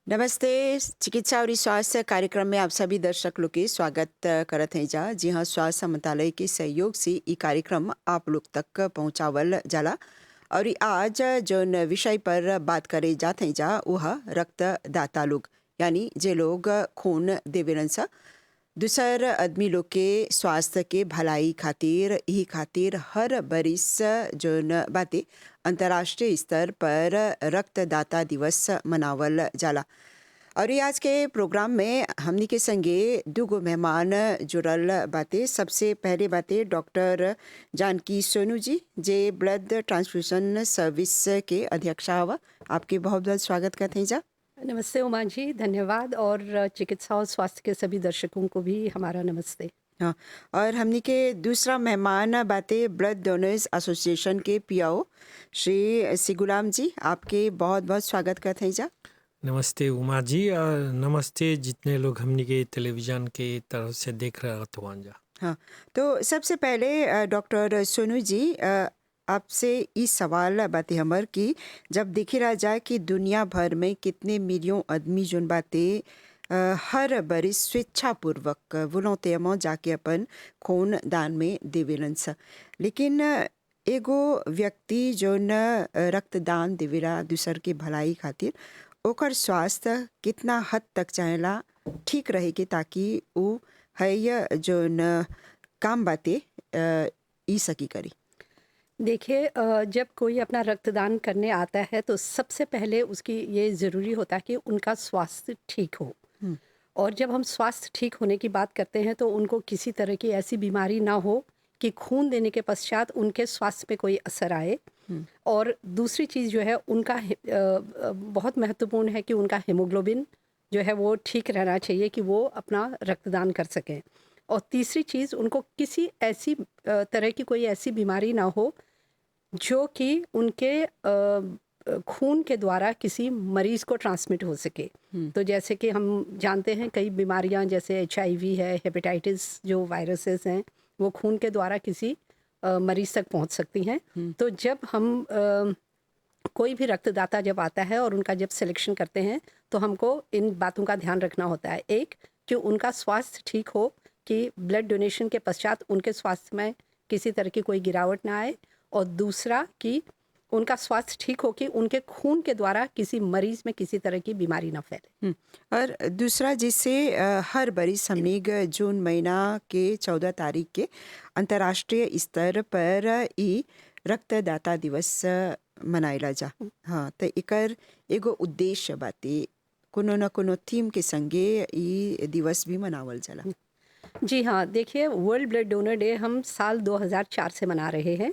नमस्ते। चिकित्सा और स्वास्थ्य कार्यक्रम में आप सभी दर्शक लोग के स्वागत करत हैं जा। जी हाँ, स्वास्थ्य मंत्रालय के सहयोग से ये कार्यक्रम आप लोग तक पहुँचावल जाला। और आज जौन विषय पर बात करे जात हैं जा वह रक्तदाता लोग, यानी जे लोग खून देवेलन सा दूसर आदमी लोग के स्वास्थ्य के भलाई खातिर यही खातिर हर बरिस जौन बाते अंतर्राष्ट्रीय स्तर पर रक्तदाता दिवस मनावल जाला। और ये आज के प्रोग्राम में हमनी के संगे दुगो मेहमान जुड़ल बाते। सबसे पहले बाते डॉक्टर जानकी सोनू जी, जे ब्लड ट्रांसफ्यूजन सर्विस के अध्यक्ष हवा। आपके बहुत बहुत स्वागत करते हैं जा। नमस्ते उमा जी, धन्यवाद। और चिकित्सा और स्वास्थ्य के सभी दर्शकों को भी हमारा नमस्ते। हाँ, और हमनी के दूसरा मेहमान बाते ब्लड डोनर्स एसोसिएशन के पीओ श्री सिगुलाम जी। आपके बहुत बहुत स्वागत करते हैं जा। नमस्ते उमा जी, और नमस्ते जितने लोग हमने के टेलीविज़न के तरफ से देख रहे हैं जा। हाँ, तो सबसे पहले डॉक्टर सोनू जी, आपसे इस सवाल बातें हमर कि जब देखी रहा जाए कि दुनिया भर में कितने मिलियन आदमी जोन बातें हर बरिस स्वेच्छापूर्वक वोलंटियरमेंट जाके अपन खून दान में देवेलन सा, लेकिन एगो व्यक्ति जोन रक्तदान देवेला दूसर के भलाई खातिर ओकर स्वास्थ्य कितना हद तक चाहेला ठीक रहे के, ताकि वो है जोन काम बातें ई सकी करी। देखिए, जब कोई अपना रक्तदान करने आता है तो सबसे पहले उसकी ये ज़रूरी होता है कि उनका स्वास्थ्य ठीक हो। हम्म, और जब हम स्वास्थ्य ठीक होने की बात करते हैं तो उनको किसी तरह की ऐसी बीमारी ना हो कि खून देने के पश्चात उनके स्वास्थ्य पे कोई असर आए। हम्म, और दूसरी चीज़ जो है उनका बहुत महत्वपूर्ण है कि उनका हीमोग्लोबिन जो है वो ठीक रहना चाहिए कि वो अपना रक्तदान कर सकें। और तीसरी चीज़, उनको किसी ऐसी तरह की कोई ऐसी बीमारी ना हो जो कि उनके खून के द्वारा किसी मरीज़ को ट्रांसमिट हो सके। तो जैसे कि हम जानते हैं कई बीमारियां जैसे HIV है, हेपेटाइटिस जो वायरसेस हैं वो खून के द्वारा किसी मरीज़ तक पहुंच सकती हैं। तो जब हम कोई भी रक्तदाता जब आता है और उनका जब सिलेक्शन करते हैं तो हमको इन बातों का ध्यान रखना होता है। एक, कि उनका स्वास्थ्य ठीक हो, कि ब्लड डोनेशन के पश्चात उनके स्वास्थ्य में किसी तरह की कोई गिरावट ना आए। और दूसरा, कि उनका स्वास्थ्य ठीक हो कि उनके खून के द्वारा किसी मरीज में किसी तरह की बीमारी ना फैले। और दूसरा जिससे हर बरिस हमनी जून महीना के 14 तारीख के अंतर्राष्ट्रीय स्तर पर ई रक्तदाता दिवस मनाइला जा। हाँ, तो एकर एगो उद्देश्य बाते, कोनो न कोनो थीम के संगे ई दिवस भी मनावल जाला। जी हाँ, देखिए, वर्ल्ड ब्लड डोनर डे हम साल 2004 से मना रहे हैं।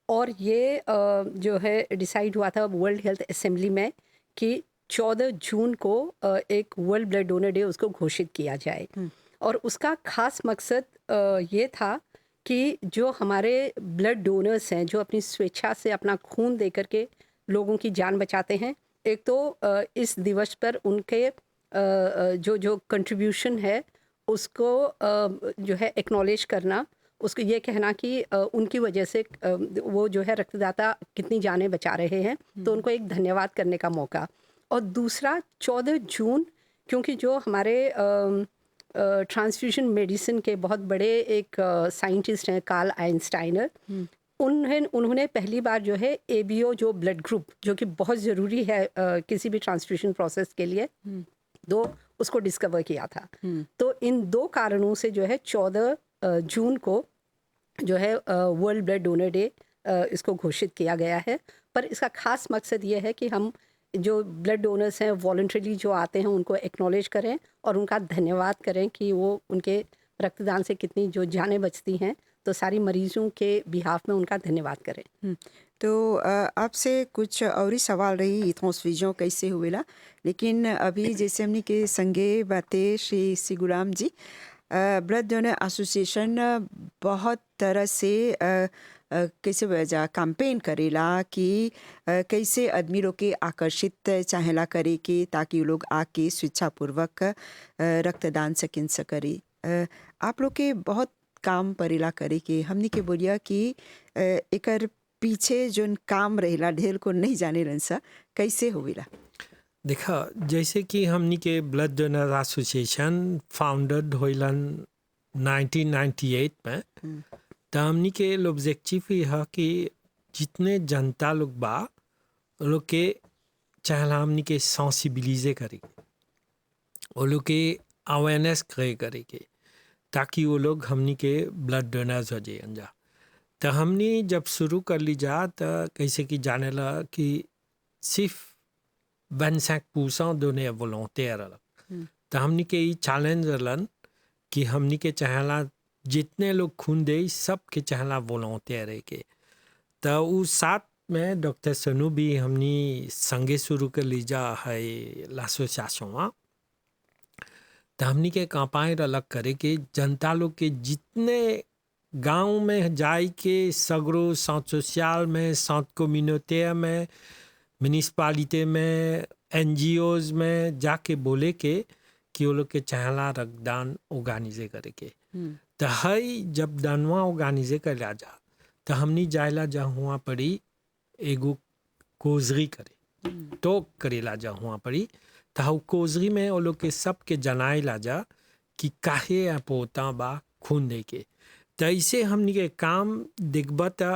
और ये जो है डिसाइड हुआ था वर्ल्ड हेल्थ असेंबली में कि 14 जून को एक वर्ल्ड ब्लड डोनर डे उसको घोषित किया जाए। और उसका खास मकसद ये था कि जो हमारे ब्लड डोनर्स हैं जो अपनी स्वेच्छा से अपना खून दे करके लोगों की जान बचाते हैं, एक तो इस दिवस पर उनके जो जो कंट्रीब्यूशन है उसको जो है एक्नॉलेज करना, उसको ये कहना कि उनकी वजह से वो जो है रक्तदाता कितनी जानें बचा रहे हैं, तो उनको एक धन्यवाद करने का मौका। और दूसरा, 14 जून, क्योंकि जो हमारे ट्रांसफ्यूजन मेडिसिन के बहुत बड़े एक साइंटिस्ट हैं कार्ल आइंस्टाइनर, उन्होंने पहली बार जो है ABO जो ब्लड ग्रुप जो कि बहुत ज़रूरी है किसी भी ट्रांसफ्यूजन प्रोसेस के लिए, दो उसको डिस्कवर किया था। तो इन दो कारणों से जो है 14 जून को जो है वर्ल्ड ब्लड डोनर डे इसको घोषित किया गया है। पर इसका खास मकसद ये है कि हम जो ब्लड डोनर्स हैं वॉलंटरीली जो आते हैं उनको एक्नॉलेज करें और उनका धन्यवाद करें कि वो उनके रक्तदान से कितनी जो जानें बचती हैं, तो सारी मरीजों के बिहाफ में उनका धन्यवाद करें। तो आपसे कुछ और ही सवाल रही ट्रांसफ्यूजन कैसे हुएला, लेकिन अभी जैसे हमने के संगे बातें श्री सिगुराम जी, ब्लड डोनर एसोसिएशन बहुत तरह से कैसे वजह कैंपेन करेला कि कैसे आदमी लोग के आकर्षित चाहेला करे के, ताकि वो लोग आके स्वेच्छापूर्वक रक्तदान सकिन करे। आप लोग के बहुत काम परेला करे के, हमनी के बोलिया कि एकर पीछे जोन काम रहेला ढेर को नहीं जाने रंसा कैसे होवेला। देखा जैसे कि हमनी के ब्लड डोनर एसोसिएशन फाउंडेड होइलन 1998 में, तो हमनी के ऑब्जेक्टिव ही है कि जितने जनता लोग बा वो लोग के चाहला हमनी के सेंसिबिलिजे करे, वो लोग के अवेयरनेस करे के, ताकि वो लोग हमनी के ब्लड डोनर्स हो जाए जा। तो हमनी जब शुरू कर ली जा तो कैसे कि जाने ला कि सिर्फ 25% दोने वॉलंटियर अलग। तो हमनी के ये चैलेंज रहलन कि हमनी के चाहला जितने लोग खून दे सब के चाहला वॉलंटियर के। तो उस साथ में डॉक्टर सनू भी हमनी संगे शुरू कर ली जा है एसोसिएशन। तो हमनी के कैंपेन अलग करे के जनता लोग के जितने गांव में जाए के सगरो साउथ सोशल में, साउथ कम्युनिटी में, म्यूनिसिपालिटी में, एनजीओज में जाके बोले के कि वो लोग के चाहला रक्तदान ऑर्गेनाइजे करे के। तो हई जब दानवा ऑर्गेनाइजे कर ला जा तो हमनी जायला जा हुआ पड़ी एगो कोजरी करे, टोक करेला जा हुआ पड़ी। तो हउ कोजरी में वो लोग के सबके जनाए ला जा कि काहे पोता बा खून दे के। तो ऐसे हमनी के काम देखबा तो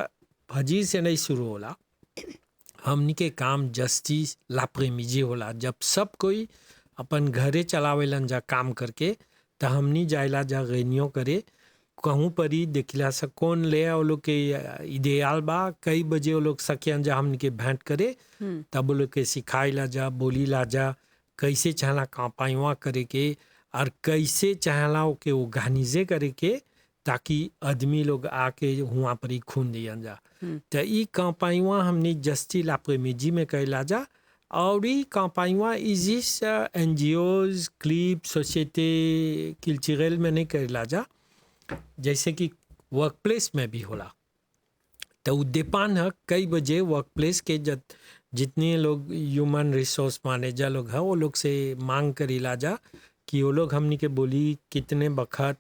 फजीर से नहीं शुरू होला, हमनी के काम जस्टिस लाप्रेमिजी होला। जब सब कोई अपन घरे चलावेलन जा काम करके, तो हमनी जायला जा रेनियो करे, कहूँ पर ही देखला से कौन ले वो लोग के इडियाल बा, कई बजे वो लोग सकियन जा हमनी के भेंट करे, तब वो लोग के सिखाइला जा, बोली ला जा कैसे चाहला कांपाइवा करे के और कैसे चाहला के ऑर्गेनाइजे करे के, ताकि आदमी लोग आके हुआ पर ही खून दियन जा। तो ई कांपाइवा हमने जस्टी लाप्रेमिजी में कैला जा, और ई कांपाइवा इजिस एनजीओज क्लिप सोसाइटी कल्चरल में नहीं कैला जा, जैसे कि वर्क प्लेस में भी होला। तो उद्दीपन है कई बजे वर्क प्लेस के जितने लोग ह्यूमन रिसोर्स मैनेजर लोग हैं वो लोग से मांग करी ला जा कि वो लोग हमनी के बोली कितने बखत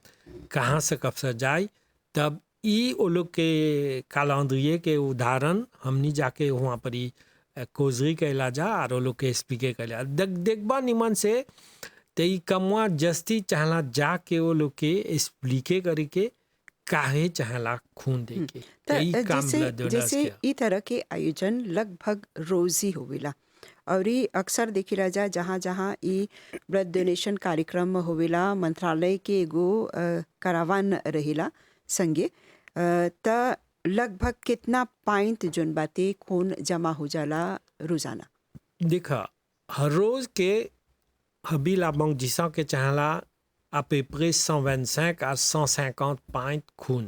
कहाँ से कब से जाए, तब ई वो लोग के कैलेंडर के उदाहरण हमनी जाके वहाँ पर ही कोजरी कैला जा और वो लोग के स्पीके कैला देखबा निमन से। तो ई कमवा जस्ती चाहला जाके वो लोग के एक्सप्लिके करे के काहे चाहला खून दे के। तो ई काम ब्लड डोनर्स जैसे के ई तरह के आयोजन लगभग रोज ही होवेला, और ये अक्सर देखिला जा जहाँ जहाँ ई ब्लड डोनेशन कार्यक्रम होवेला मंत्रालय के एगो करावान रहेला संगे, त लगभग कितना पाइंट जोन बाते खून जमा हो जाला रोजाना। देखा हर रोज के हबी लाबंग जिसा के चाहला à peu près 125 à 150 पाइंट खून।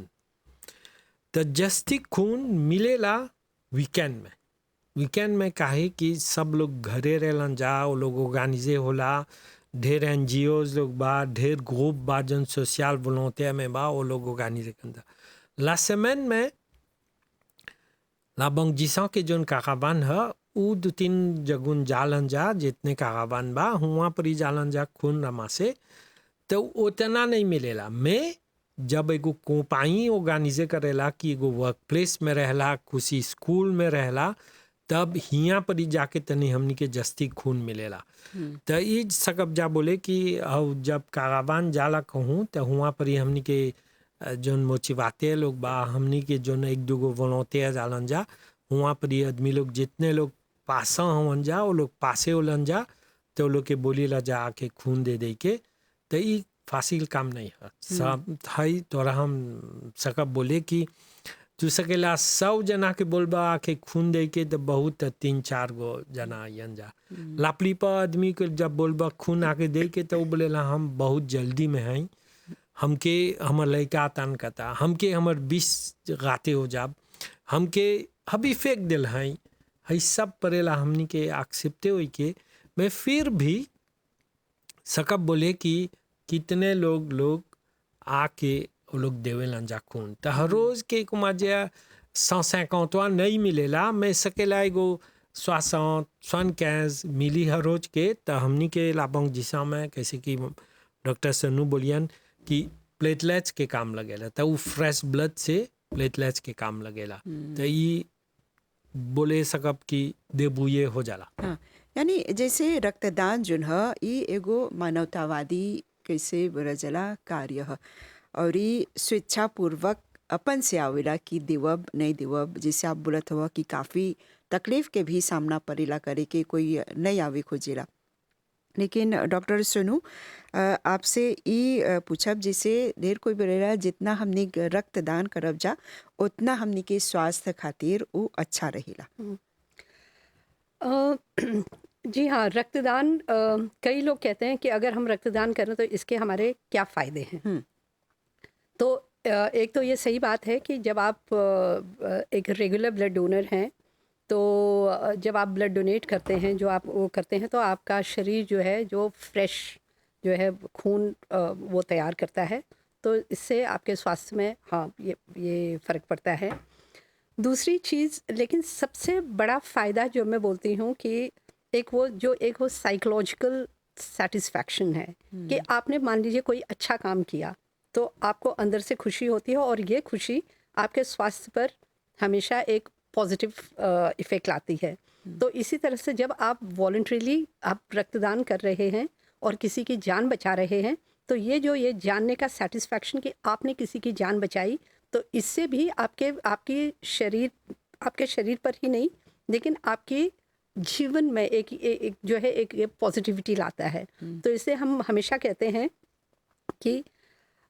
तो जस्ती खून मिलेला वीकेंड में काहे कि सब लोग घरे रहलन जा, वो लोग ऑर्गेनाइजे होला, ढेर एनजीओज लोग बा, ढेर ग्रुप बा जन सोशल वॉलंटियर में बा, वो लोग ऑर्गेनाइजे करता। ला सेमेन में लाबंग जिसा के जोन कारावान है उ 2-3 जगुन जालन जा, जितने कारावान बा हुआ पर ही जालन जा खून रमा से, तो उतना नहीं मिलेला। मैं जब एगो कंपाई ऑर्गेनाइजे करेला कि एगो वर्क प्लेस में रहला, किसी स्कूल में रहला, तब हियाँ पर ही जाके तनी हमनी के जस्ती खून मिलेला। तो ये सकब जा बोले कि जब कारावान जाला कहूँ तो हुआ पर ही हमनी के जोन मोचिवाते लोग बा, हमनी के जोन एक दूगो वॉलंटियर जालन जा, हुआ पर ही आदमी लोग जितने लोग पासा होवन जा वो लोग पासे होलन जा, तो वो लोग के बोली ला जा आके खून दे के। तो ये फासिल काम नहीं है सब है। तोरा हम सकब बोले कि तू सकेला 100 जना के बोलबा आके खून दे के, तो बहुत 3-4 गो जना आयन जा। लापली पर आदमी के जब बोलबा खून आके दे के, तो वो बोलेला हम बहुत जल्दी में हैं, हमके हमर लड़का तन कता, हमके हमर 20 गाते हो जाब, हमके अभी फेंक दिल हैं, है सब परेला हमनी के एक्सेप्टे हो के। मैं फिर भी सकब बोले कि कितने लोग आके वो लोग देवे लंजा खून। तो हर रोज के कुमाजिया 150 नहीं मिलेला, मैं सकेला एगो 60-75 मिली हर रोज के। तो हमनी के लाबंग जिसा में कैसे कि डॉक्टर सन्नू बोलियन कि प्लेटलेट्स के काम लगेला, तो वो फ्रेश ब्लड से प्लेटलेट्स के काम लगेला। तो ये बोले सकब कि देबुए हो जाला। हाँ, यानी जैसे रक्तदान जोन ह ई एगो मानवतावादी कैसे बरजला कार्य ह और ई स्वेच्छापूर्वक अपन से आवेला कि देवब नहीं देवब। जैसे आप बोलत हवा कि काफ़ी तकलीफ के भी सामना पड़ेला करे के, कोई नहीं आवे खोजेला। लेकिन डॉक्टर सोनू आपसे ई पूछब, जैसे ढेर कोई बोलेला जितना हमनी रक्तदान करब जा उतना हमनी के स्वास्थ्य खातिर वो अच्छा रहेला। अ, जी हाँ, रक्तदान कई लोग कहते हैं कि अगर हम रक्तदान करें तो इसके हमारे क्या फ़ायदे हैं। हम्म, तो एक तो ये सही बात है कि जब आप एक रेगुलर ब्लड डोनर हैं तो जब आप ब्लड डोनेट करते हैं, जो आप वो करते हैं, तो आपका शरीर जो है जो फ्रेश जो है खून वो तैयार करता है। तो इससे आपके स्वास्थ्य में हाँ ये फ़र्क पड़ता है। दूसरी चीज़, लेकिन सबसे बड़ा फ़ायदा जो मैं बोलती हूँ कि एक वो साइकोलॉजिकल सेटिस्फैक्शन है कि आपने मान लीजिए कोई अच्छा काम किया तो आपको अंदर से खुशी होती है और ये खुशी आपके स्वास्थ्य पर हमेशा एक पॉजिटिव इफ़ेक्ट लाती है। तो इसी तरह से जब आप वॉलंटरीली आप रक्तदान कर रहे हैं और किसी की जान बचा रहे हैं, तो ये जानने का सेटिस्फैक्शन कि आपने किसी की जान बचाई, तो इससे भी आपके शरीर पर ही नहीं लेकिन आपके जीवन में एक जो है एक पॉजिटिविटी लाता है। तो इससे हम हमेशा कहते हैं कि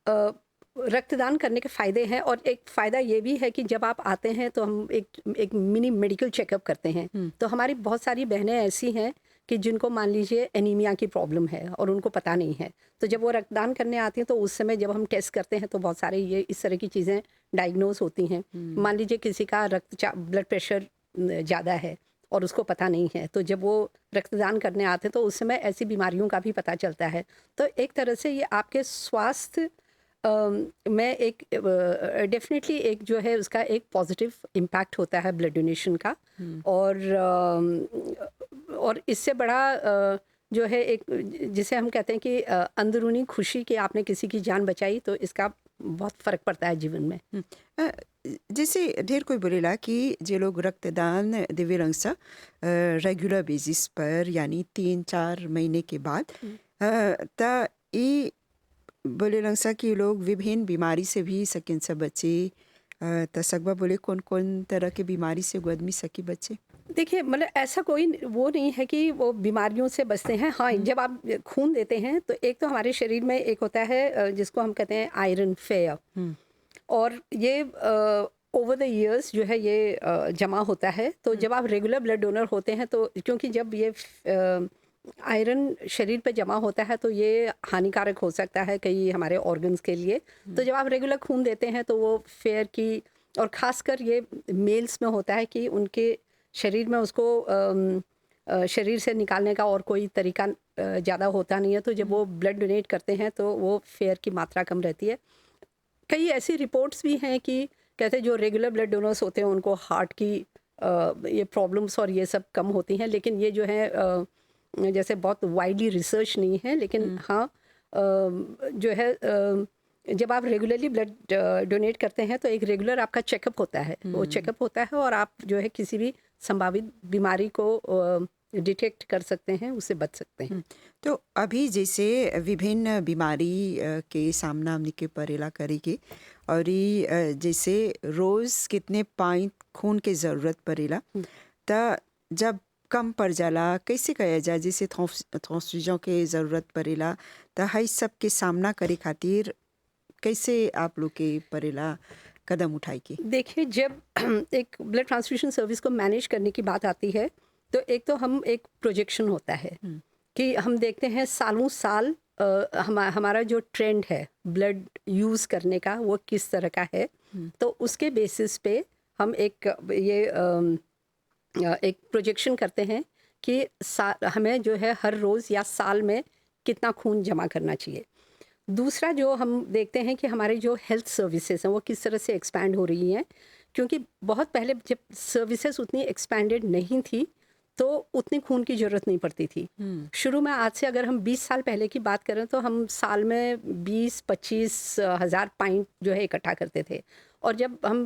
अ, रक्तदान करने के फ़ायदे हैं। और एक फ़ायदा ये भी है कि जब आप आते हैं तो हम एक मिनी मेडिकल चेकअप करते हैं। तो हमारी बहुत सारी बहनें ऐसी हैं कि जिनको मान लीजिए एनीमिया की प्रॉब्लम है और उनको पता नहीं है, तो जब वो रक्तदान करने आती हैं तो उस समय जब हम टेस्ट करते हैं तो बहुत सारे ये इस तरह की चीज़ें डायग्नोज होती हैं। मान लीजिए किसी का ब्लड प्रेशर ज़्यादा है और उसको पता नहीं है, तो जब वो रक्तदान करने आते हैं तो उस समय ऐसी बीमारियों का भी पता चलता है। तो एक तरह से ये आपके स्वास्थ्य में एक डेफिनेटली एक जो है उसका एक पॉजिटिव इम्पैक्ट होता है ब्लड डोनेशन का। और इससे बड़ा जो है एक जिसे हम कहते हैं कि अंदरूनी खुशी कि आपने किसी की जान बचाई, तो इसका बहुत फ़र्क पड़ता है जीवन में। अ, जैसे ढेर कोई बोलेला कि जे लोग रक्तदान देवे रंग सा रेगुलर बेसिस पर यानी 3-4 महीने के बाद त ई बोले रंग सा कि लोग विभिन्न बीमारी से भी सकिन सब बचे। त सकबा बोले कौन कौन तरह के बीमारी से एगो आदमी सकी बचे? देखिए, मतलब ऐसा कोई वो नहीं है कि वो बीमारियों से बचते हैं। हाँ, जब आप खून देते हैं तो एक तो हमारे शरीर में एक होता है जिसको हम कहते हैं आयरन फेयर, और ये ओवर द इयर्स जो है ये जमा होता है। तो जब आप रेगुलर ब्लड डोनर होते हैं तो क्योंकि जब ये आयरन शरीर पे जमा होता है तो ये हानिकारक हो सकता है कई हमारे ऑर्गन्स के लिए। तो जब आप रेगुलर खून देते हैं तो वो फेयर की, और ख़ासकर ये मेल्स में होता है कि उनके शरीर में उसको शरीर से निकालने का और कोई तरीका ज़्यादा होता नहीं है। तो जब वो ब्लड डोनेट करते हैं तो वो फेयर की मात्रा कम रहती है। कई ऐसी रिपोर्ट्स भी हैं कि कहते हैं जो रेगुलर ब्लड डोनर्स होते हैं उनको हार्ट की ये प्रॉब्लम्स और ये सब कम होती हैं। लेकिन ये जो है जैसे बहुत वाइडली रिसर्च नहीं है, लेकिन हाँ जो है जब आप रेगुलरली ब्लड डोनेट करते हैं तो एक रेगुलर आपका चेकअप होता है। वो चेकअप होता है और आप जो है किसी भी संभावित बीमारी को डिटेक्ट कर सकते हैं, उससे बच सकते हैं। तो अभी जैसे विभिन्न बीमारी के सामना हमने के परेला करी के और ई जैसे रोज़ कितने पाइंट खून के ज़रूरत पड़ेला, त जब कम पड़ जाला कैसे कया जाए? जैसे ट्रांसफ्यूजन के ज़रूरत पड़ेला त हई सब के सामना करे खातिर कैसे आप लोग के परेला कदम उठाई के? देखिए, जब एक ब्लड ट्रांसफ्यूजन सर्विस को मैनेज करने की बात आती है तो एक तो हम एक प्रोजेक्शन होता है कि हम देखते हैं सालों साल हमारा जो ट्रेंड है ब्लड यूज़ करने का वो किस तरह का है। तो उसके बेसिस पे हम एक प्रोजेक्शन करते हैं कि हमें जो है हर रोज़ या साल में कितना खून जमा करना चाहिए। दूसरा जो हम देखते हैं कि हमारे जो हेल्थ सर्विसेज हैं वो किस तरह से एक्सपैंड हो रही हैं, क्योंकि बहुत पहले जब सर्विसेज उतनी एक्सपैंडड नहीं थी तो उतनी खून की ज़रूरत नहीं पड़ती थी। शुरू में आज से अगर हम 20 साल पहले की बात करें तो हम साल में 20-25 हज़ार पाइंट जो है इकट्ठा करते थे। और जब हम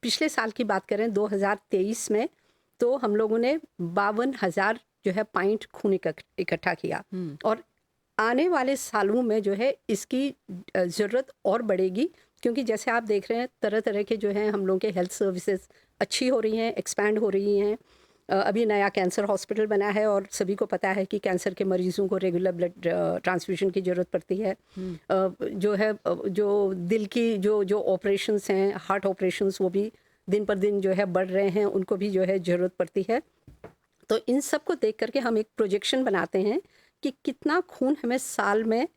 पिछले साल की बात करें 2023 में, तो हम लोगों ने 52,000 जो है पॉइंट खून इकट्ठा किया। और आने वाले सालों में जो है इसकी ज़रूरत और बढ़ेगी, क्योंकि जैसे आप देख रहे हैं तरह तरह के जो है हम लोगों के हेल्थ सर्विसेज अच्छी हो रही हैं, एक्सपैंड हो रही हैं। अभी नया कैंसर हॉस्पिटल बना है और सभी को पता है कि कैंसर के मरीजों को रेगुलर ब्लड ट्रांसफ्यूजन की ज़रूरत पड़ती है। जो है जो दिल की जो ऑपरेशंस हैं, हार्ट ऑपरेशंस, वो भी दिन पर दिन जो है बढ़ रहे हैं, उनको भी जो है ज़रूरत पड़ती है। तो इन सब को देख करके हम एक प्रोजेक्शन बनाते हैं कि कितना खून हमें साल में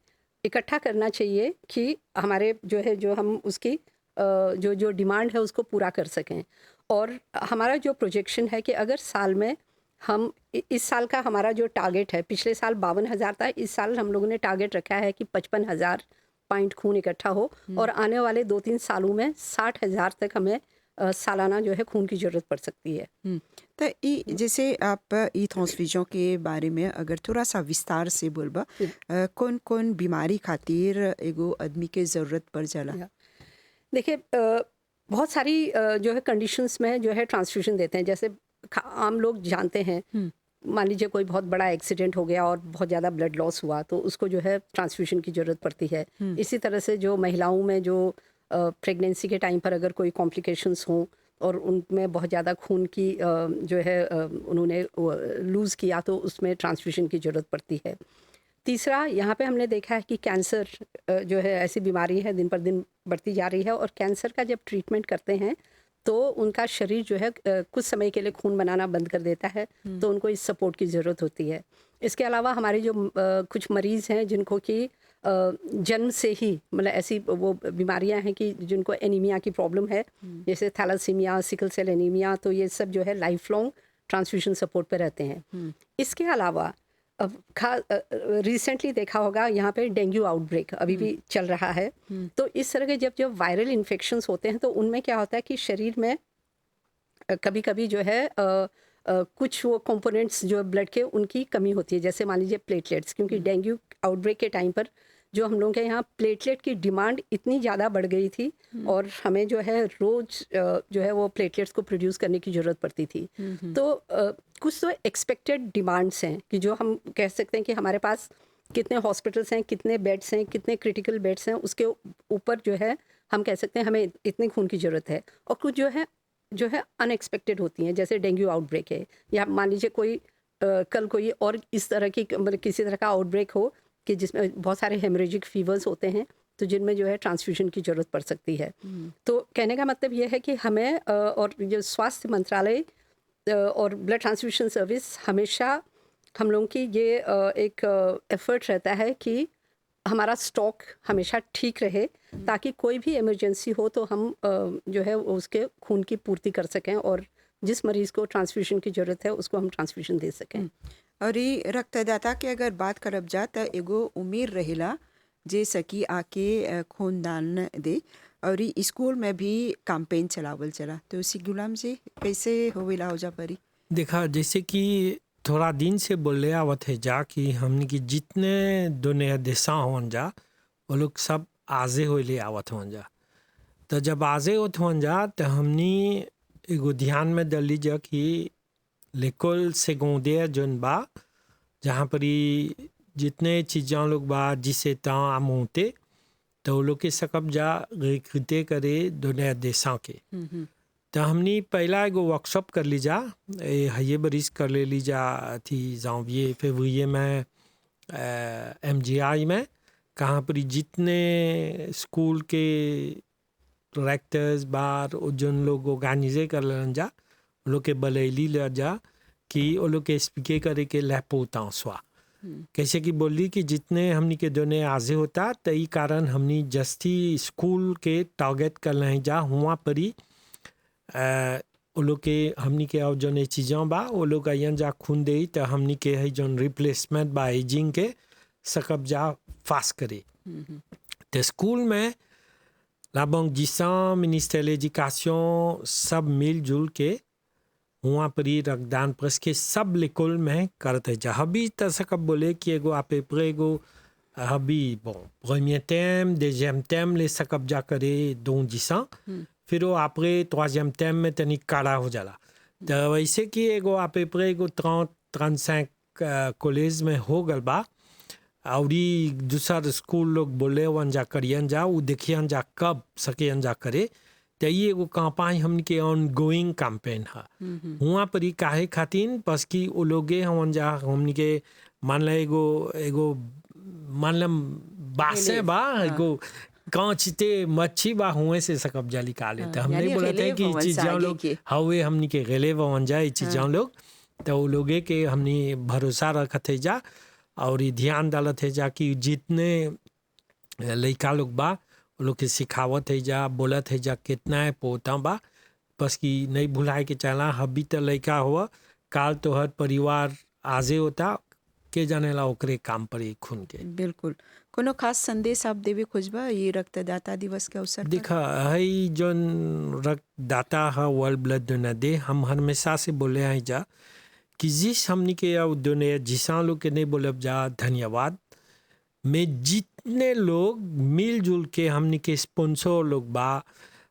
इकट्ठा करना चाहिए कि हमारे जो हम उसकी जो डिमांड है उसको पूरा कर सकें। और हमारा जो प्रोजेक्शन है कि अगर साल में हम इस साल का हमारा जो टारगेट है, पिछले साल 52,000 था, इस साल हम लोगों ने टारगेट रखा है कि 55,000 पॉइंट खून इकट्ठा हो और आने वाले 2-3 सालों में 60,000 तक हमें सालाना जो है खून की ज़रूरत पड़ सकती है। तो ई जैसे आप ई ट्रांसफ्यूजन के बारे में अगर थोड़ा सा विस्तार से बोलबा, कौन कौन बीमारी खातिर एगो आदमी के ज़रूरत पड़ जाला? देखिए बहुत सारी जो है कंडीशंस में जो है ट्रांसफ्यूजन देते हैं। जैसे आम लोग जानते हैं, मान लीजिए कोई बहुत बड़ा एक्सीडेंट हो गया और बहुत ज़्यादा ब्लड लॉस हुआ तो उसको जो है ट्रांसफ्यूजन की ज़रूरत पड़ती है। इसी तरह से जो महिलाओं में जो प्रेगनेंसी के टाइम पर अगर कोई कॉम्प्लिकेशंस हों और उनमें बहुत ज़्यादा खून की जो है उन्होंने लूज़ किया तो उसमें ट्रांसफ्यूजन की ज़रूरत पड़ती है। तीसरा, यहाँ पे हमने देखा है कि कैंसर जो है ऐसी बीमारी है दिन पर दिन बढ़ती जा रही है और कैंसर का जब ट्रीटमेंट करते हैं तो उनका शरीर जो है कुछ समय के लिए खून बनाना बंद कर देता है, तो उनको इस सपोर्ट की ज़रूरत होती है। इसके अलावा हमारे जो कुछ मरीज़ हैं जिनको कि जन्म से ही मतलब ऐसी वो बीमारियां हैं कि जिनको एनीमिया की प्रॉब्लम है, जैसे थैलासीमिया, सिकल सेल एनीमिया, तो ये सब जो है लाइफ लॉन्ग ट्रांसफ्यूजन सपोर्ट पे रहते हैं। इसके अलावा रिसेंटली देखा होगा यहाँ पे डेंगू आउटब्रेक अभी भी चल रहा है। तो इस तरह के जब वायरल इन्फेक्शंस होते हैं तो उनमें क्या होता है कि शरीर में कभी कभी जो है कुछ वो कंपोनेंट्स जो ब्लड के उनकी कमी होती है, जैसे मान लीजिए प्लेटलेट्स, क्योंकि डेंगू आउटब्रेक के टाइम पर जो हम लोगों के यहाँ प्लेटलेट की डिमांड इतनी ज़्यादा बढ़ गई थी और हमें जो है रोज़ जो है वो प्लेटलेट्स को प्रोड्यूस करने की ज़रूरत पड़ती थी। तो कुछ तो एक्सपेक्टेड डिमांड्स हैं कि जो हम कह सकते हैं कि हमारे पास कितने हॉस्पिटल्स हैं, कितने बेड्स हैं, कितने क्रिटिकल बेड्स हैं, उसके ऊपर जो है हम कह सकते हैं हमें इतने खून की ज़रूरत है। और कुछ जो है अनएक्सपेक्टेड होती हैं, जैसे डेंगू आउटब्रेक है, या मान लीजिए कोई कल कोई और इस तरह की मतलब किसी तरह का आउटब्रेक हो कि जिसमें बहुत सारे हेमरेजिक फीवर्स होते हैं, तो जिनमें जो है ट्रांसफ्यूजन की ज़रूरत पड़ सकती है। तो कहने का मतलब ये है कि हमें और जो स्वास्थ्य मंत्रालय और ब्लड ट्रांसफ्यूजन सर्विस हमेशा हम लोगों की ये एक एफर्ट रहता है कि हमारा स्टॉक हमेशा ठीक रहे, ताकि कोई भी इमरजेंसी हो तो हम जो है उसके खून की पूर्ति कर सकें और जिस मरीज़ को ट्रांसफ्यूजन की ज़रूरत है उसको हम ट्रांसफ्यूजन दे सकें। और ये रक्तदाता के अगर बात करब जा त एगो उम्र रहेला जे सकी आके खूनदान दे, और ई स्कूल में भी कैंपेन चलावल चला, तो उसी गुलाम जी कैसे होवेला हो जा परी? देखा जैसे कि थोड़ा दिन से बोले आवत है जा कि हमने की जितने दुनिया देशा होन जा वो लोग सब आजे होले आवत होन जा। तो जब आजे होत होन जा तो हमने एगो ध्यान में डाल लीजिए कि लेकोल सेकेंडरी जोन बा जहाँ पर जितने चीज़ें लोग बा जिसे ताँ आमोते तो लोग के सकब जा रिक्रूटे करे दुनिया देशा के। तो हमने पहला एगो वर्कशॉप कर लीजा, ये बरिस कर ले लीजा थी janvier février में MGI में, कहाँ पर जितने स्कूल के डायरेक्टर्स बार जिन लोग ऑर्गेनाइजे कर लेन जा वो लोग के बलैली ले जा कि वो लोग के स्पीके करे के लैपोता स्वा कैसे कि बोली कि जितने हमनी के दोने आजे होता तो ई कारण हमनी जस्ती स्कूल के टारगेट कर लें जा हुआ परी वो लोग के हमनी के और जौन चीज़ों बा वो लोग अयन जा खून दे तो हमनी के है जौन रिप्लेसमेंट बा एजिंग के सकब जा फास्ट करे। तो स्कूल में ला बैंक जिसा मिनिस्टर एजुकेशन सब मिलजुल के वहाँ पर ही रक्तदान प्रेस के सब लेकोल में करते जा। हबी तो सकब बोले कि एगो आपे प्रेगो हबी bon premier thème deuxième thème ले सकब जा करे दो जिसा, फिर वो आपरे troisième thème में तनिक काड़ा हो जाला। तो वैसे कि एगो आपे प्रेगो 30-35 कॉलेज में हो गल बा और ई दूसर स्कूल लोग बोले वन जा करियन जा उ देखियन जा कब सकेयन जा करे। तो ये एगो कैंपेन हमन के ऑन गोइंग कैंपेन है। हुआ पर ही काहे खातिन बस कि वो लोगे हवन जा हमन के मान ला एगो मान ला बासे बा एगो कांचते मच्छी बा हुए से सकब जा निकाले। तो हम यानी नहीं बोलते हैं कि रिलेव चीज़ हवन जाओ से लोग आगे के। हवे हमनी के गले वन जाए चीज़ जाओ लोग तो वो लोगे के हमनी भरोसा रखत है जा और ये ध्यान डालत है जा कि जितने लड़का लोग बा वो लोग के सिखावत है जा बोलत है जा कितना है पोता बा बस कि नहीं भुलाए के चला अभी तो लड़का हुआ काल तो हर परिवार आजे होता के जाने ला ओकरे काम पर ही खून के। बिल्कुल। कोनो खास संदेश आप देवे खोजबा ये रक्तदाता दिवस के अवसर पर? देखा है जोन रक्तदाता है वर्ल्ड ब्लड डोनर डे हम हमेशा से बोले हैं जा कि जिस हमनी के डोनेट जिसा लोग के नहीं बोलब जा धन्यवाद में जितने लोग मिलजुल के हमनी के स्पॉन्सर लोग बा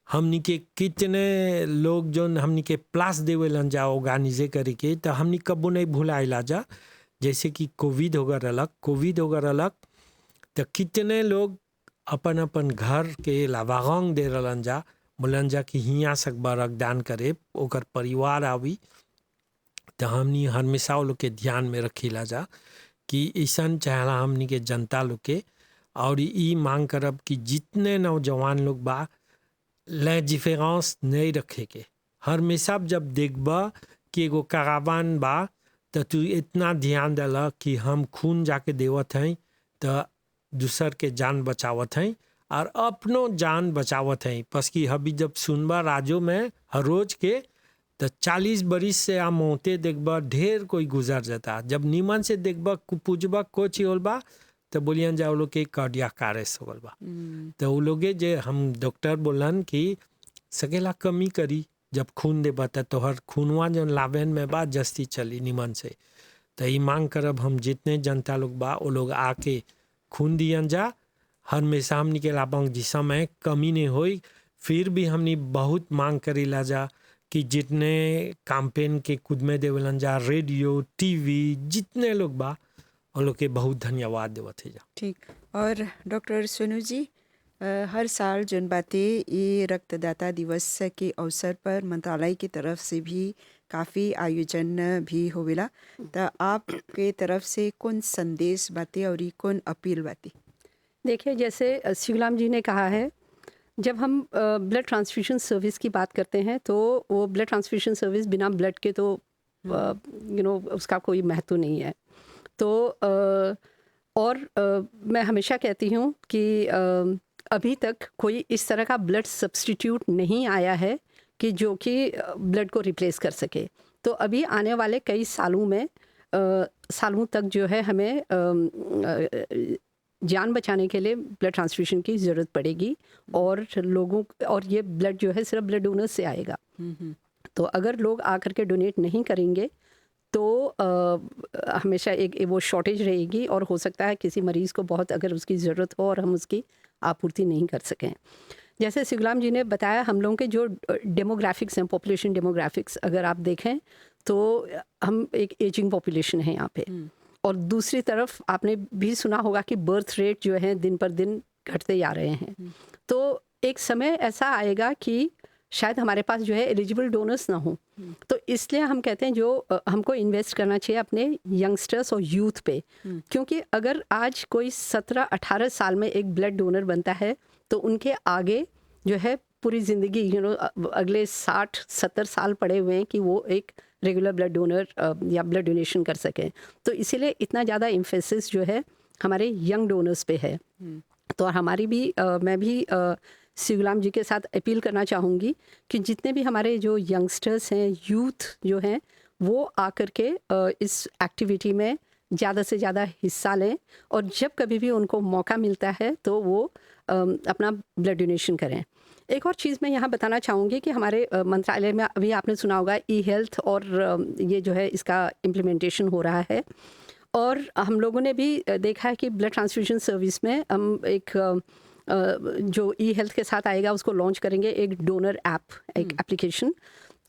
हमनी के कितने लोग जो हमनी के प्लास देवेलन जा ऑर्गेनाइजे करे के तो हमनी कबो नहीं भुलाइला जा। जैसे कि कोविड हो गया अलग तो कितने लोग अपन अपन घर के लाभांग दे रहलन जा बोलन जा कि हियाँ सकबा रक्तदान करे ओकर परिवार आवी। तो हमनी हमेशा लोग के ध्यान में रखीला जा कि ऐसा चाहला हमनी के जनता लोग के और ई मांग करब कि जितने नौजवान लोग बा डिफरेंस नहीं रखे के हमेशा जब देखबा कि एगो कारावान बा तो तू इतना ध्यान डाला कि हम खून जाके देवत हैं तो दूसर के जान बचावत हैं और अपनो जान बचावत हैं। बस कि अभी जब सुनबा राजो में हर रोज के तो 40 बरिस से आ मोते देखबा ढेर कोई गुजर जाता जब नीमन से देखबा पूछबा कोच होल बा तो बोलियन जा लोग के कार्डियक अरेस्ट हो गल बा। तो वो लोगे जे हम डॉक्टर बोलन कि सकेला कमी करी जब खून देबा तो हर खूनवा जो लावेन में बा जस्ती चली निमन से। तो ये मांग करब हम जितने जनता लोग बा वो लोग आके खून दियन जा हमेशा हमनी के लाभंग जिस समय कमी नहीं होई। फिर भी हमनी बहुत मांग करीला जा कि जितने कैंपेन के खुद में देवलन जा रेडियो टीवी जितने लोग बा वो लोग के बहुत धन्यवाद देवत है जा। ठीक। और डॉक्टर सोनू जी हर साल जोन बातें ये रक्तदाता दिवस के अवसर पर मंत्रालय की तरफ से भी काफ़ी आयोजन भी होवेला। तो आपके तरफ से कौन संदेश बातें और कौन अपील बातें? देखिए जैसे शिवलाम जी ने कहा है जब हम ब्लड ट्रांसफ्यूजन सर्विस की बात करते हैं तो वो ब्लड ट्रांसफ्यूजन सर्विस बिना ब्लड के तो उसका कोई महत्व नहीं है। तो मैं हमेशा कहती हूँ कि अभी तक कोई इस तरह का ब्लड सब्स्टिट्यूट नहीं आया है कि जो कि ब्लड को रिप्लेस कर सके। तो अभी आने वाले कई सालों तक जो है हमें जान बचाने के लिए ब्लड ट्रांसफ्यूजन की ज़रूरत पड़ेगी और ये ब्लड जो है सिर्फ ब्लड डोनर से आएगा। तो अगर लोग आकर के डोनेट नहीं करेंगे तो हमेशा एक वो शॉर्टेज रहेगी और हो सकता है किसी मरीज़ को बहुत अगर उसकी ज़रूरत हो और हम उसकी आपूर्ति नहीं कर सकें। जैसे सिगलाम जी ने बताया हम लोगों के जो डेमोग्राफिक्स हैं पॉपुलेशन डेमोग्राफिक्स अगर आप देखें तो हम एक एजिंग पॉपुलेशन है यहाँ पे। और दूसरी तरफ आपने भी सुना होगा कि बर्थ रेट जो है दिन पर दिन घटते जा रहे हैं। तो एक समय ऐसा आएगा कि शायद हमारे पास जो है एलिजिबल डोनर्स ना हो। तो इसलिए हम कहते हैं जो हमको इन्वेस्ट करना चाहिए अपने यंगस्टर्स और यूथ पे, क्योंकि अगर आज कोई 17-18 साल में एक ब्लड डोनर बनता है तो उनके आगे जो है पूरी ज़िंदगी अगले 60-70 साल पड़े हुए हैं कि वो एक रेगुलर ब्लड डोनर या ब्लड डोनेशन कर सकें। तो इसीलिए इतना ज़्यादा एम्फेसिस जो है हमारे यंग डोनर्स पे है। तो हमारी भी मैं भी शिवलाम जी के साथ अपील करना चाहूँगी कि जितने भी हमारे जो यंगस्टर्स हैं यूथ जो हैं वो आकर के इस एक्टिविटी में ज़्यादा से ज़्यादा हिस्सा लें और जब कभी भी उनको मौका मिलता है तो वो अपना ब्लड डोनेशन करें। एक और चीज़ मैं यहाँ बताना चाहूँगी कि हमारे मंत्रालय में अभी आपने सुना होगा ई हेल्थ और ये जो है इसका इम्प्लीमेंटेशन हो रहा है। और हम लोगों ने भी देखा है कि ब्लड ट्रांसफ्यूजन सर्विस में हम एक जो ई हेल्थ के साथ आएगा उसको लॉन्च करेंगे एक डोनर ऐप, एक एप्लीकेशन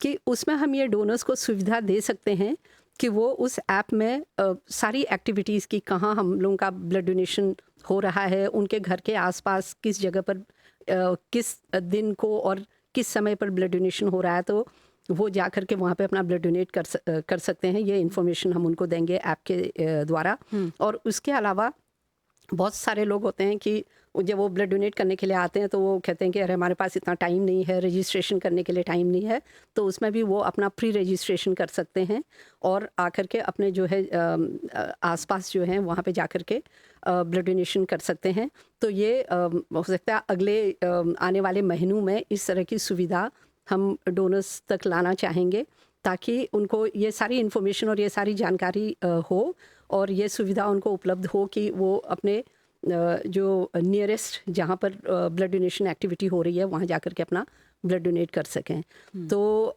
कि उसमें हम ये डोनर्स को सुविधा दे सकते हैं कि वो उस ऐप में सारी एक्टिविटीज़ की कहाँ हम लोगों का ब्लड डोनेशन हो रहा है, उनके घर के आसपास किस जगह पर किस दिन को और किस समय पर ब्लड डोनेशन हो रहा है, तो वो जा कर के वहाँ पे अपना ब्लड डोनेट कर सकते हैं। ये इन्फॉर्मेशन हम उनको देंगे ऐप के द्वारा। और उसके अलावा बहुत सारे लोग होते हैं कि जब वो ब्लड डोनेट करने के लिए आते हैं तो वो कहते हैं कि अरे हमारे पास इतना टाइम नहीं है, रजिस्ट्रेशन करने के लिए टाइम नहीं है, तो उसमें भी वो अपना प्री रजिस्ट्रेशन कर सकते हैं और आकर के अपने जो है आसपास जो है वहाँ पे जाकर के ब्लड डोनेशन कर सकते हैं। तो ये हो सकता है अगले आने वाले महीनों में इस तरह की सुविधा हम डोनर्स तक लाना चाहेंगे, ताकि उनको ये सारी इन्फॉर्मेशन और ये सारी जानकारी हो और ये सुविधा उनको उपलब्ध हो कि वो अपने जो नियरेस्ट जहाँ पर ब्लड डोनेशन एक्टिविटी हो रही है वहाँ जाकर के अपना ब्लड डोनेट कर सकें। तो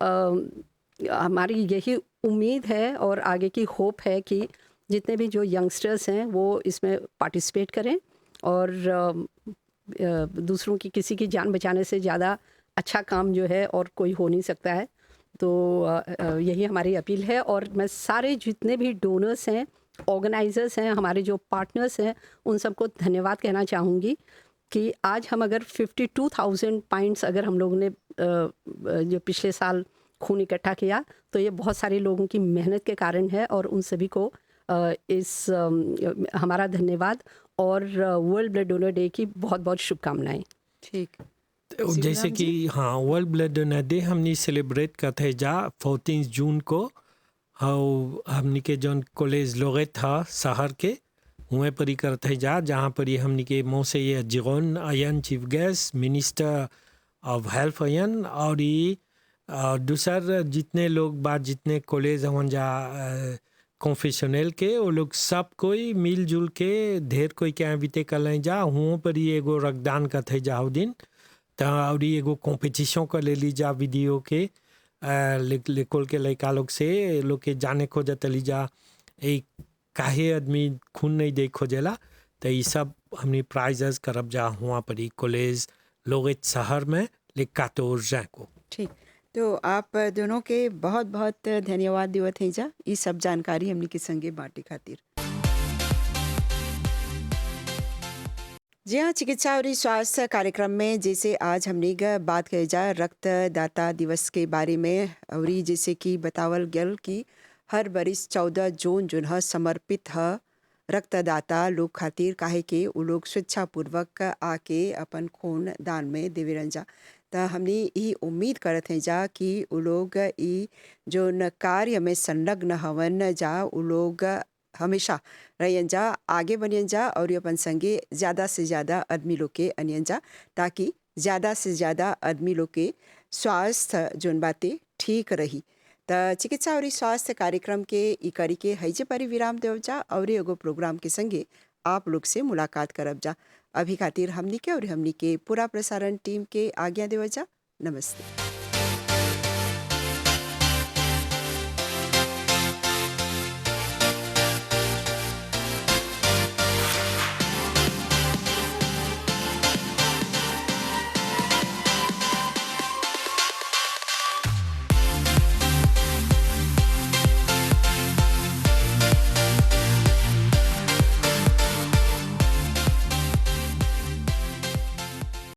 हमारी यही उम्मीद है और आगे की होप है कि जितने भी जो यंगस्टर्स हैं वो इसमें पार्टिसिपेट करें और दूसरों की किसी की जान बचाने से ज़्यादा अच्छा काम जो है और कोई हो नहीं सकता है। तो यही हमारी अपील है और मैं सारे जितने भी डोनर्स हैं, ऑर्गेनाइजर्स हैं, हमारे जो पार्टनर्स हैं, उन सबको धन्यवाद कहना चाहूँगी कि आज हम अगर 52,000 पॉइंट्स अगर हम लोगों ने जो पिछले साल खून इकट्ठा किया, तो ये बहुत सारे लोगों की मेहनत के कारण है और उन सभी को हमारा धन्यवाद और वर्ल्ड ब्लड डोनर डे की बहुत बहुत शुभकामनाएं। ठीक। जैसे कि हाँ, वर्ल्ड ब्लड डोनर डे हमने सेलिब्रेट करते हैं जा 14 जून को। हमने के जौन कॉलेज लोगे था शहर के वहाँ पर ही करते हैं जा, जहाँ पर ही हमने के मौसे ये जिगोन आयन chief guest minister of health आयन और ये दूसर जितने लोग बाद जितने कॉलेज हवन जा कॉन्फेशनल के वो लोग सब कोई मिलजुल के ढेर कोई क्या बीते कर लें जा, वहाँ पर ही एगो रक्तदान करते जा हो दिन और एगो कॉम्पिटिशन कर ले ली जा वीडियो के लेकोल के लड़का लोग से लोग के जाने खोज तली जा एक काहे आदमी खून नहीं दे खोजेला, तो ये सब हमने प्राइजेस करब जा हुआ पर ही कॉलेज लोग शहर में लेकातोर जा को। ठीक। तो आप दोनों के बहुत बहुत धन्यवाद देवत हैं जा ये सब जानकारी हमने के संगे बांटे खातिर। जी हाँ, चिकित्सा और स्वास्थ्य कार्यक्रम में जैसे आज हमने बात कही जा रक्तदाता दिवस के बारे में और जैसे कि बतावल गल कि हर बरिस 14 जून जो है समर्पित है रक्तदाता लोग खातिर, काहे के वो लोग स्वेच्छापूर्वक आके अपन खून दान में देवेरन जा। तो हमने यही उम्मीद करते हैं जा कि वो लोग ये जो न कार्य में संलग्न हवन जा वो लोग हमेशा रहन जा, आगे बनियन जा और अपन संगे ज़्यादा से ज़्यादा आदमी लोग के अनियन जा, ताकि ज़्यादा से ज़्यादा आदमी लोग के स्वास्थ्य जोन बातें ठीक रही। तो चिकित्सा और स्वास्थ्य कार्यक्रम के ई करी के हैजे परी विराम देव जा और एगो प्रोग्राम के संगे आप लोग से मुलाकात करब जा। अभी खातिर हमनी के और हमनी के पूरा प्रसारण टीम के आज्ञा देव जा। नमस्ते।